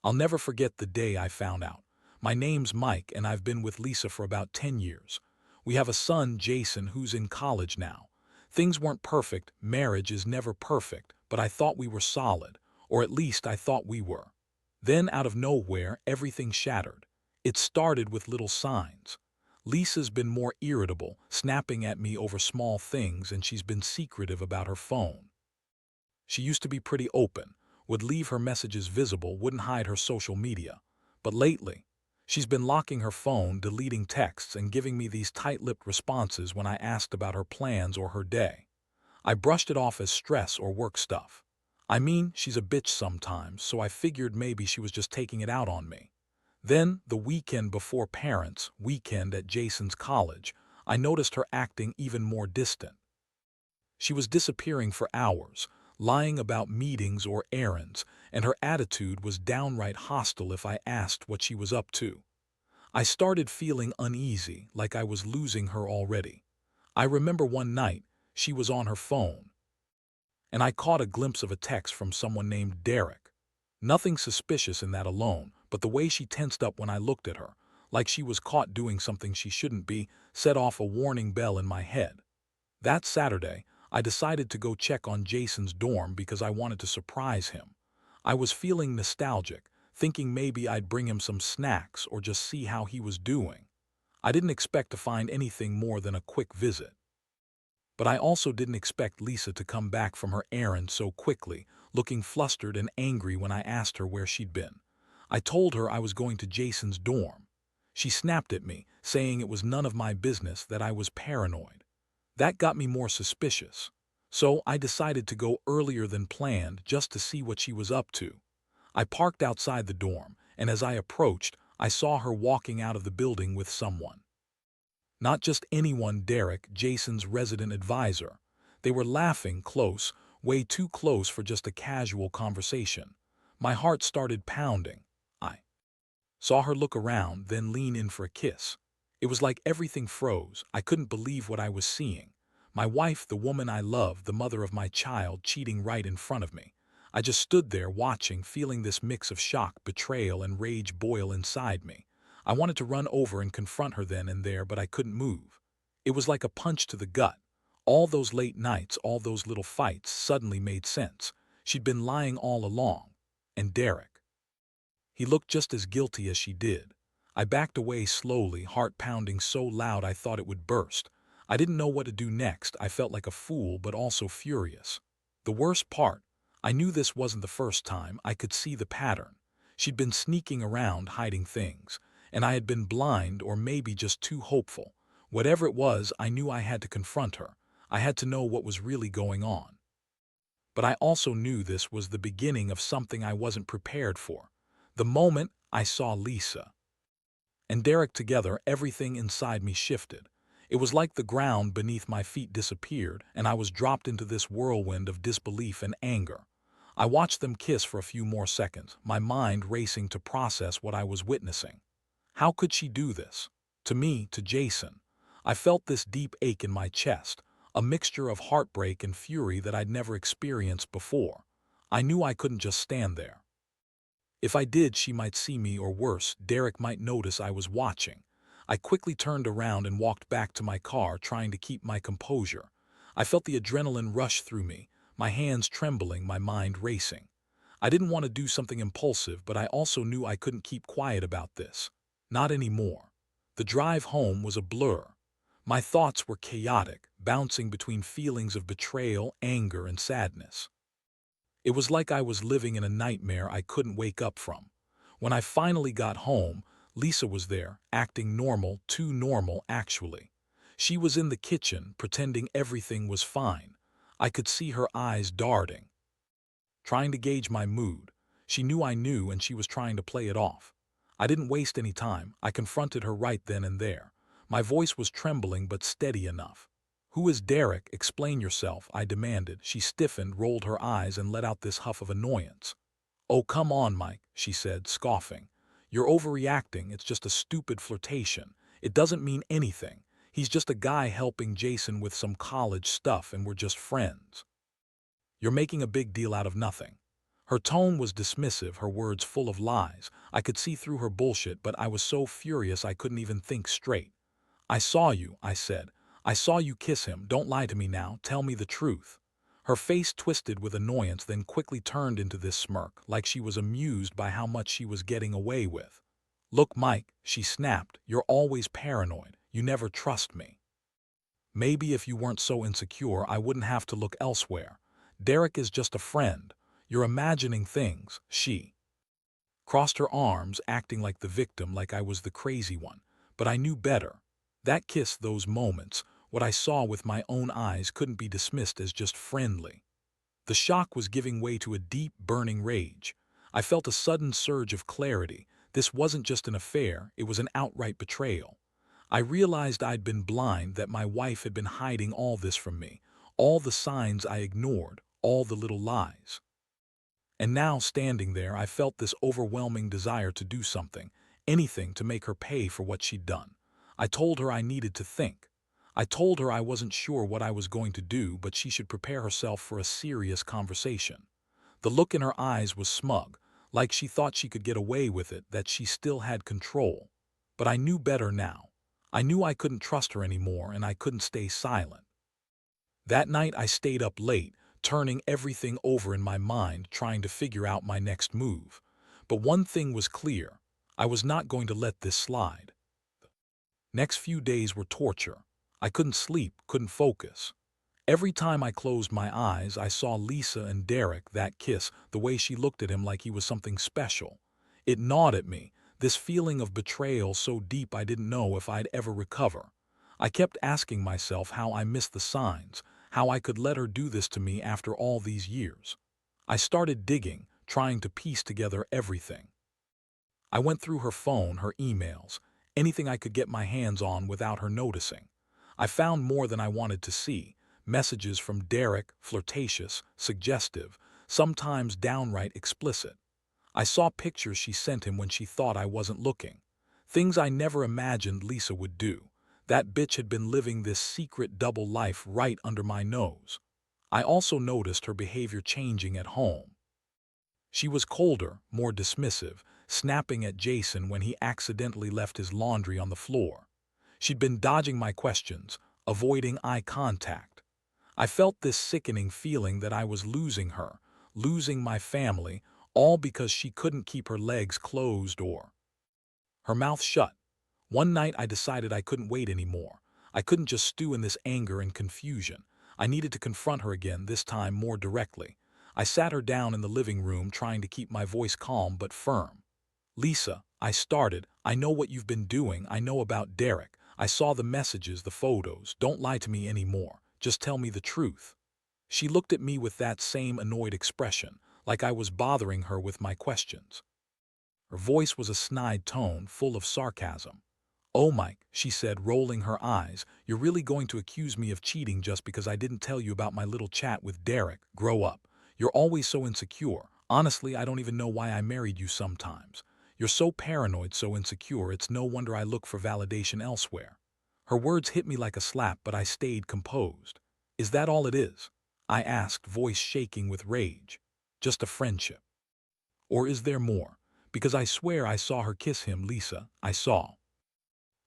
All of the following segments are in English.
I'll never forget the day I found out. My name's Mike, and I've been with Lisa for about 10 years. We have a son, Jason, who's in college now. Things weren't perfect, marriage is never perfect, but I thought we were solid, or at least I thought we were. Then, out of nowhere, everything shattered. It started with little signs. Lisa's been more irritable, snapping at me over small things, and she's been secretive about her phone. She used to be pretty open, would leave her messages visible, wouldn't hide her social media. But lately, she's been locking her phone, deleting texts, and giving me these tight-lipped responses when I asked about her plans or her day. I brushed it off as stress or work stuff. I mean, she's a bitch sometimes, so I figured maybe she was just taking it out on me. Then, the weekend before parents' weekend at Jason's college, I noticed her acting even more distant. She was disappearing for hours, lying about meetings or errands, and her attitude was downright hostile if I asked what she was up to. I started feeling uneasy, like I was losing her already. I remember one night, she was on her phone, and I caught a glimpse of a text from someone named Derek. Nothing suspicious in that alone, but the way she tensed up when I looked at her, like she was caught doing something she shouldn't be, set off a warning bell in my head. That Saturday, I decided to go check on Jason's dorm because I wanted to surprise him. I was feeling nostalgic, thinking maybe I'd bring him some snacks or just see how he was doing. I didn't expect to find anything more than a quick visit. But I also didn't expect Lisa to come back from her errand so quickly, looking flustered and angry when I asked her where she'd been. I told her I was going to Jason's dorm. She snapped at me, saying it was none of my business, that I was paranoid. That got me more suspicious. So I decided to go earlier than planned just to see what she was up to. I parked outside the dorm, and as I approached, I saw her walking out of the building with someone. Not just anyone, Derek, Jason's resident advisor. They were laughing close, way too close for just a casual conversation. My heart started pounding. I saw her look around, then lean in for a kiss. It was like everything froze. I couldn't believe what I was seeing. My wife, the woman I love, the mother of my child, cheating right in front of me. I just stood there watching, feeling this mix of shock, betrayal, and rage boil inside me. I wanted to run over and confront her then and there, but I couldn't move. It was like a punch to the gut. All those late nights, all those little fights suddenly made sense. She'd been lying all along. And Derek, he looked just as guilty as she did. I backed away slowly, heart pounding so loud I thought it would burst. I didn't know what to do next. I felt like a fool, but also furious. The worst part, I knew this wasn't the first time. I could see the pattern. She'd been sneaking around, hiding things, and I had been blind or maybe just too hopeful. Whatever it was, I knew I had to confront her. I had to know what was really going on. But I also knew this was the beginning of something I wasn't prepared for. The moment I saw Lisa and Derek together, everything inside me shifted. It was like the ground beneath my feet disappeared, and I was dropped into this whirlwind of disbelief and anger. I watched them kiss for a few more seconds, my mind racing to process what I was witnessing. How could she do this? To me, to Jason. I felt this deep ache in my chest, a mixture of heartbreak and fury that I'd never experienced before. I knew I couldn't just stand there. If I did, she might see me, or worse, Derek might notice I was watching. I quickly turned around and walked back to my car, trying to keep my composure. I felt the adrenaline rush through me, my hands trembling, my mind racing. I didn't want to do something impulsive, but I also knew I couldn't keep quiet about this. Not anymore. The drive home was a blur. My thoughts were chaotic, bouncing between feelings of betrayal, anger, and sadness. It was like I was living in a nightmare I couldn't wake up from. When I finally got home, Lisa was there, acting normal, too normal actually. She was in the kitchen, pretending everything was fine. I could see her eyes darting, trying to gauge my mood. She knew I knew, and she was trying to play it off. I didn't waste any time. I confronted her right then and there. My voice was trembling but steady enough. "Who is Derek? Explain yourself," I demanded. She stiffened, rolled her eyes, and let out this huff of annoyance. "Oh, come on, Mike," she said, scoffing. "You're overreacting. It's just a stupid flirtation. It doesn't mean anything. He's just a guy helping Jason with some college stuff, and we're just friends. You're making a big deal out of nothing." Her tone was dismissive, her words full of lies. I could see through her bullshit, but I was so furious I couldn't even think straight. "I saw you," I said. "I saw you kiss him. Don't lie to me now. Tell me the truth." Her face twisted with annoyance, then quickly turned into this smirk, like she was amused by how much she was getting away with. "Look, Mike," she snapped, "you're always paranoid. You never trust me. Maybe if you weren't so insecure, I wouldn't have to look elsewhere. Derek is just a friend. You're imagining things." She crossed her arms, acting like the victim, like I was the crazy one. But I knew better. That kiss, those moments, what I saw with my own eyes couldn't be dismissed as just friendly. The shock was giving way to a deep, burning rage. I felt a sudden surge of clarity. This wasn't just an affair, it was an outright betrayal. I realized I'd been blind, that my wife had been hiding all this from me, all the signs I ignored, all the little lies. And now, standing there, I felt this overwhelming desire to do something, anything to make her pay for what she'd done. I told her I needed to think. I told her I wasn't sure what I was going to do, but she should prepare herself for a serious conversation. The look in her eyes was smug, like she thought she could get away with it, that she still had control. But I knew better now. I knew I couldn't trust her anymore, and I couldn't stay silent. That night I stayed up late, turning everything over in my mind, trying to figure out my next move. But one thing was clear. I was not going to let this slide. Next few days were torture. I couldn't sleep, couldn't focus. Every time I closed my eyes, I saw Lisa and Derek, that kiss, the way she looked at him like he was something special. It gnawed at me, this feeling of betrayal so deep I didn't know if I'd ever recover. I kept asking myself how I missed the signs, how I could let her do this to me after all these years. I started digging, trying to piece together everything. I went through her phone, her emails, anything I could get my hands on without her noticing. I found more than I wanted to see. Messages from Derek, flirtatious, suggestive, sometimes downright explicit. I saw pictures she sent him when she thought I wasn't looking. Things I never imagined Lisa would do. That bitch had been living this secret double life right under my nose. I also noticed her behavior changing at home. She was colder, more dismissive, snapping at Jason when he accidentally left his laundry on the floor. She'd been dodging my questions, avoiding eye contact. I felt this sickening feeling that I was losing her, losing my family, all because she couldn't keep her legs closed or her mouth shut. One night I decided I couldn't wait anymore. I couldn't just stew in this anger and confusion. I needed to confront her again, this time more directly. I sat her down in the living room, trying to keep my voice calm but firm. "Lisa," I started, "I know what you've been doing. I know about Derek. I saw the messages, the photos. Don't lie to me anymore. Just tell me the truth." She looked at me with that same annoyed expression, like I was bothering her with my questions. Her voice was a snide tone, full of sarcasm. "Oh, Mike," she said, rolling her eyes, "you're really going to accuse me of cheating just because I didn't tell you about my little chat with Derek? Grow up. You're always so insecure. Honestly, I don't even know why I married you sometimes. You're so paranoid, so insecure, it's no wonder I look for validation elsewhere." Her words hit me like a slap, but I stayed composed. "Is that all it is?" I asked, voice shaking with rage. "Just a friendship? Or is there more? Because I swear I saw her kiss him, Lisa. I saw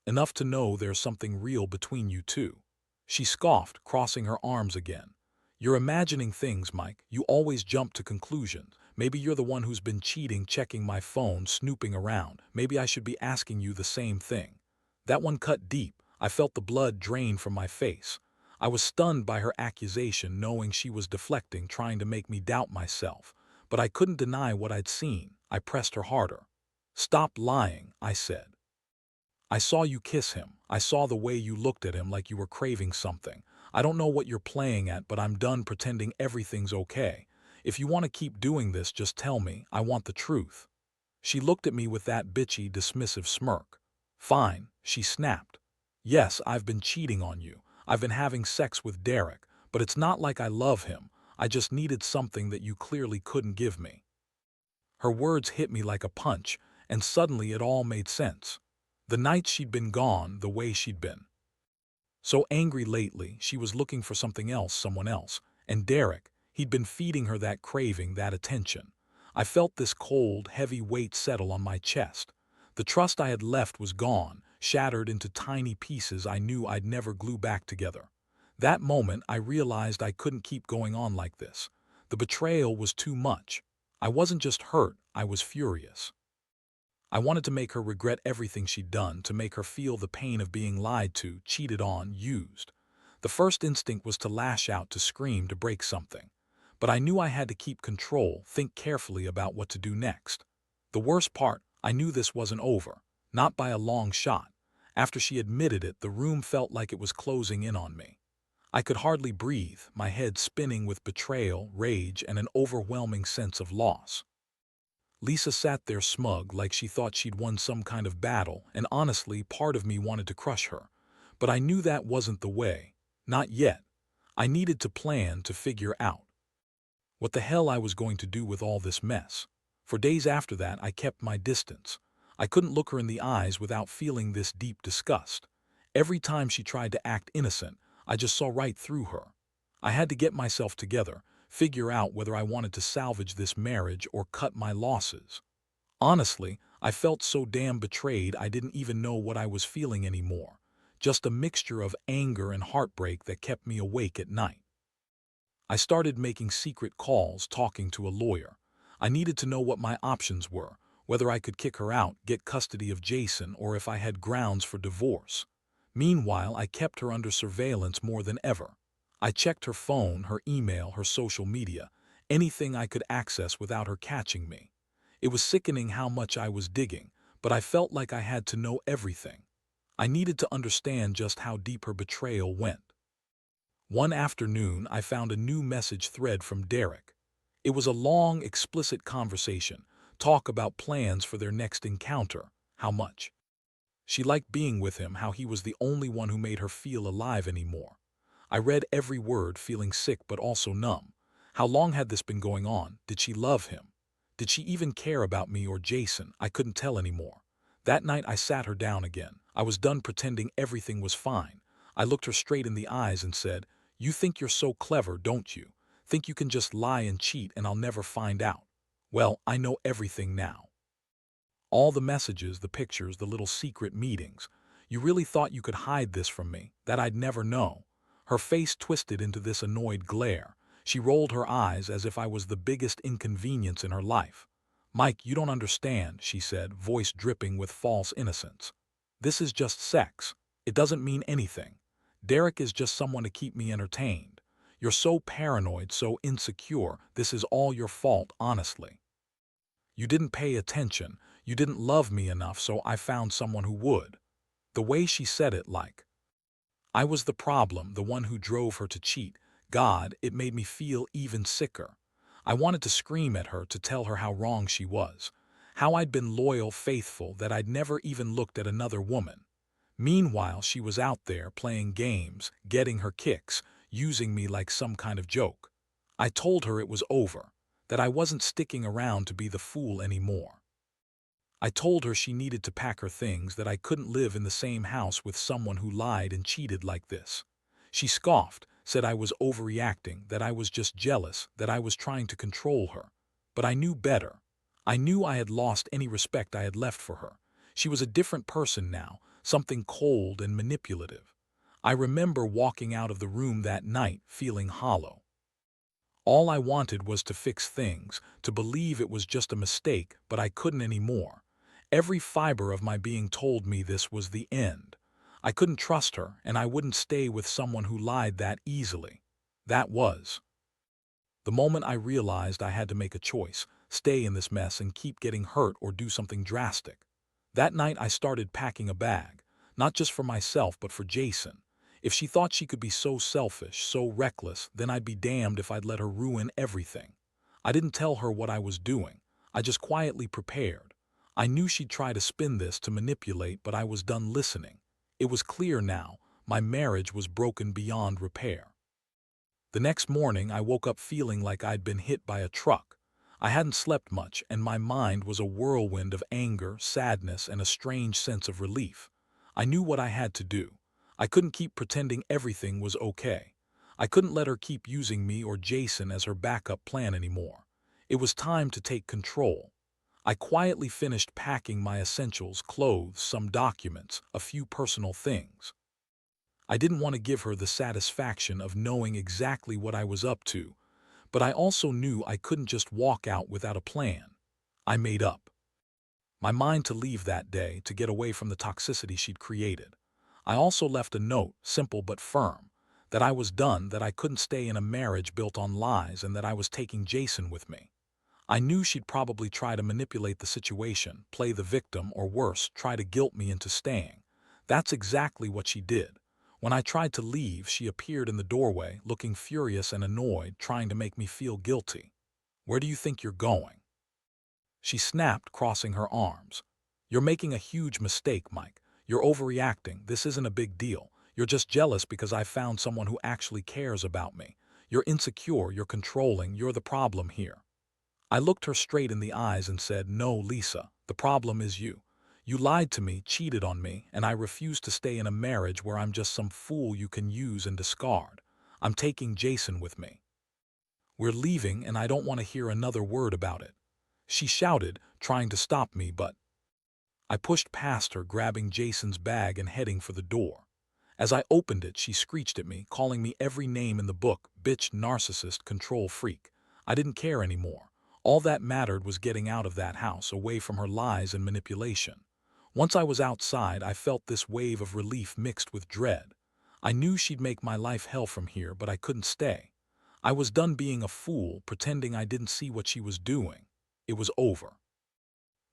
enough to know there's something real between you two." She scoffed, crossing her arms again. "You're imagining things, Mike. You always jump to conclusions. Maybe you're the one who's been cheating, checking my phone, snooping around. Maybe I should be asking you the same thing." That one cut deep. I felt the blood drain from my face. I was stunned by her accusation, knowing she was deflecting, trying to make me doubt myself. But I couldn't deny what I'd seen. I pressed her harder. "Stop lying," I said. "I saw you kiss him. I saw the way you looked at him, like you were craving something. I don't know what you're playing at, but I'm done pretending everything's okay. If you want to keep doing this, just tell me. I want the truth." She looked at me with that bitchy, dismissive smirk. "Fine," she snapped. "Yes, I've been cheating on you. I've been having sex with Derek, but it's not like I love him. I just needed something that you clearly couldn't give me." Her words hit me like a punch, and suddenly it all made sense. The nights she'd been gone, the way she'd been so angry lately, she was looking for something else, someone else. And Derek, he'd been feeding her that craving, that attention. I felt this cold, heavy weight settle on my chest. The trust I had left was gone, shattered into tiny pieces I knew I'd never glue back together. That moment, I realized I couldn't keep going on like this. The betrayal was too much. I wasn't just hurt, I was furious. I wanted to make her regret everything she'd done, to make her feel the pain of being lied to, cheated on, used. The first instinct was to lash out, to scream, to break something. But I knew I had to keep control, think carefully about what to do next. The worst part, I knew this wasn't over. Not by a long shot. After she admitted it, the room felt like it was closing in on me. I could hardly breathe, my head spinning with betrayal, rage, and an overwhelming sense of loss. Lisa sat there smug, like she thought she'd won some kind of battle, and honestly, part of me wanted to crush her. But I knew that wasn't the way. Not yet. I needed to plan, to figure out what the hell I was going to do with all this mess. For days after that, I kept my distance. I couldn't look her in the eyes without feeling this deep disgust. Every time she tried to act innocent, I just saw right through her. I had to get myself together, figure out whether I wanted to salvage this marriage or cut my losses. Honestly, I felt so damn betrayed I didn't even know what I was feeling anymore. Just a mixture of anger and heartbreak that kept me awake at night. I started making secret calls, talking to a lawyer. I needed to know what my options were, whether I could kick her out, get custody of Jason, or if I had grounds for divorce. Meanwhile, I kept her under surveillance more than ever. I checked her phone, her email, her social media, anything I could access without her catching me. It was sickening how much I was digging, but I felt like I had to know everything. I needed to understand just how deep her betrayal went. One afternoon, I found a new message thread from Derek. It was a long, explicit conversation, talk about plans for their next encounter, how much she liked being with him, how he was the only one who made her feel alive anymore. I read every word, feeling sick but also numb. How long had this been going on? Did she love him? Did she even care about me or Jason? I couldn't tell anymore. That night I sat her down again. I was done pretending everything was fine. I looked her straight in the eyes and said, "You think you're so clever, don't you? Think you can just lie and cheat and I'll never find out? Well, I know everything now. All the messages, the pictures, the little secret meetings. You really thought you could hide this from me, that I'd never know?" Her face twisted into this annoyed glare. She rolled her eyes as if I was the biggest inconvenience in her life. "Mike, you don't understand," she said, voice dripping with false innocence. "This is just sex. It doesn't mean anything. Derek is just someone to keep me entertained. You're so paranoid, so insecure. This is all your fault, honestly. You didn't pay attention. You didn't love me enough, so I found someone who would." The way she said it, like I was the problem, the one who drove her to cheat. God, it made me feel even sicker. I wanted to scream at her, to tell her how wrong she was. How I'd been loyal, faithful, that I'd never even looked at another woman. Meanwhile, she was out there playing games, getting her kicks, using me like some kind of joke. I told her it was over, that I wasn't sticking around to be the fool anymore. I told her she needed to pack her things, that I couldn't live in the same house with someone who lied and cheated like this. She scoffed, said I was overreacting, that I was just jealous, that I was trying to control her. But I knew better. I knew I had lost any respect I had left for her. She was a different person now, something cold and manipulative. I remember walking out of the room that night feeling hollow. All I wanted was to fix things, to believe it was just a mistake, but I couldn't anymore. Every fiber of my being told me this was the end. I couldn't trust her, and I wouldn't stay with someone who lied that easily. That was the moment I realized I had to make a choice, stay in this mess and keep getting hurt or do something drastic. That night I started packing a bag, not just for myself but for Jason. If she thought she could be so selfish, so reckless, then I'd be damned if I'd let her ruin everything. I didn't tell her what I was doing. I just quietly prepared. I knew she'd try to spin this, to manipulate, but I was done listening. It was clear now, my marriage was broken beyond repair. The next morning I woke up feeling like I'd been hit by a truck. I hadn't slept much, and my mind was a whirlwind of anger, sadness, and a strange sense of relief. I knew what I had to do. I couldn't keep pretending everything was okay. I couldn't let her keep using me or Jason as her backup plan anymore. It was time to take control. I quietly finished packing my essentials, clothes, some documents, a few personal things. I didn't want to give her the satisfaction of knowing exactly what I was up to, but I also knew I couldn't just walk out without a plan. I made up my mind to leave that day to get away from the toxicity she'd created. I also left a note, simple but firm, that I was done, that I couldn't stay in a marriage built on lies, and that I was taking Jason with me. I knew she'd probably try to manipulate the situation, play the victim, or worse, try to guilt me into staying. That's exactly what she did. When I tried to leave, she appeared in the doorway, looking furious and annoyed, trying to make me feel guilty. "Where do you think you're going?" she snapped, crossing her arms. "You're making a huge mistake, Mike. You're overreacting. This isn't a big deal. You're just jealous because I found someone who actually cares about me. You're insecure, you're controlling, you're the problem here." I looked her straight in the eyes and said, "No, Lisa, the problem is you. You lied to me, cheated on me, and I refuse to stay in a marriage where I'm just some fool you can use and discard. I'm taking Jason with me. We're leaving, and I don't want to hear another word about it." She shouted, trying to stop me, but I pushed past her, grabbing Jason's bag and heading for the door. As I opened it, she screeched at me, calling me every name in the book: bitch, narcissist, control freak. I didn't care anymore. All that mattered was getting out of that house, away from her lies and manipulation. Once I was outside, I felt this wave of relief mixed with dread. I knew she'd make my life hell from here, but I couldn't stay. I was done being a fool, pretending I didn't see what she was doing. It was over.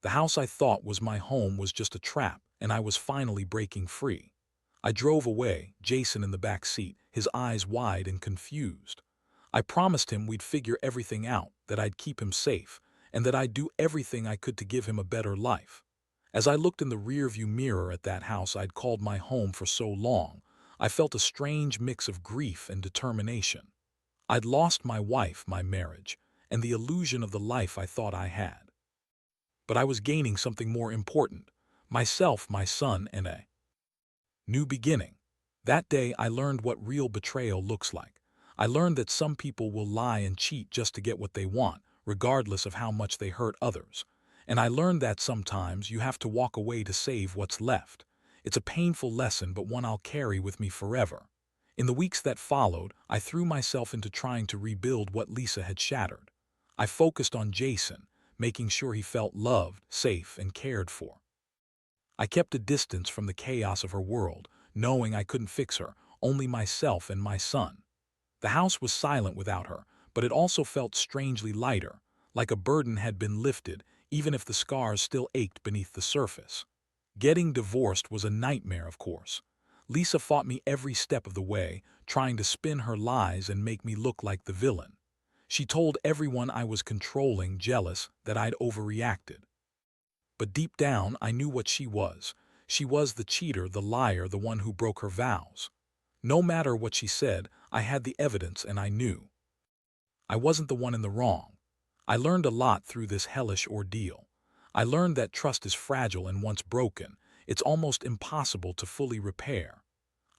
The house I thought was my home was just a trap, and I was finally breaking free. I drove away, Jason in the back seat, his eyes wide and confused. I promised him we'd figure everything out, that I'd keep him safe, and that I'd do everything I could to give him a better life. As I looked in the rearview mirror at that house I'd called my home for so long, I felt a strange mix of grief and determination. I'd lost my wife, my marriage, and the illusion of the life I thought I had. But I was gaining something more important: myself, my son, and a new beginning. That day I learned what real betrayal looks like. I learned that some people will lie and cheat just to get what they want, regardless of how much they hurt others. And I learned that sometimes you have to walk away to save what's left. It's a painful lesson, but one I'll carry with me forever. In the weeks that followed, I threw myself into trying to rebuild what Lisa had shattered. I focused on Jason, making sure he felt loved, safe, and cared for. I kept a distance from the chaos of her world, knowing I couldn't fix her, only myself and my son. The house was silent without her, but it also felt strangely lighter, like a burden had been lifted, even if the scars still ached beneath the surface. Getting divorced was a nightmare, of course. Lisa fought me every step of the way, trying to spin her lies and make me look like the villain. She told everyone I was controlling, jealous, that I'd overreacted. But deep down, I knew what she was. She was the cheater, the liar, the one who broke her vows. No matter what she said, I had the evidence, and I knew I wasn't the one in the wrong. I learned a lot through this hellish ordeal. I learned that trust is fragile, and once broken, it's almost impossible to fully repair.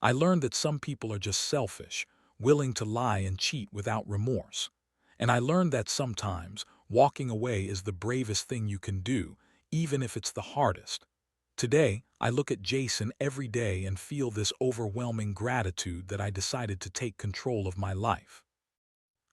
I learned that some people are just selfish, willing to lie and cheat without remorse. And I learned that sometimes walking away is the bravest thing you can do, even if it's the hardest. Today, I look at Jason every day and feel this overwhelming gratitude that I decided to take control of my life.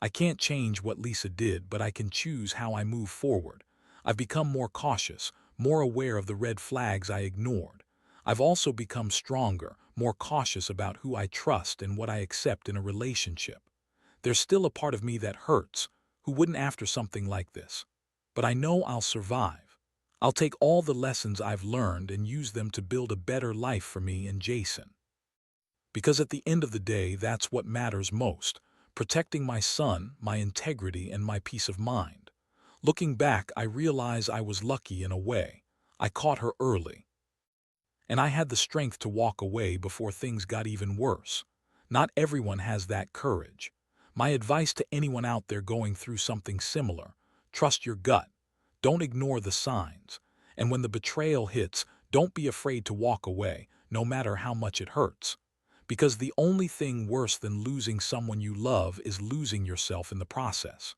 I can't change what Lisa did, but I can choose how I move forward. I've become more cautious, more aware of the red flags I ignored. I've also become stronger, more cautious about who I trust and what I accept in a relationship. There's still a part of me that hurts, who wouldn't after something like this. But I know I'll survive. I'll take all the lessons I've learned and use them to build a better life for me and Jason. Because at the end of the day, that's what matters most: protecting my son, my integrity, and my peace of mind. Looking back, I realize I was lucky in a way. I caught her early. And I had the strength to walk away before things got even worse. Not everyone has that courage. My advice to anyone out there going through something similar: trust your gut. Don't ignore the signs. And when the betrayal hits, don't be afraid to walk away, no matter how much it hurts. Because the only thing worse than losing someone you love is losing yourself in the process.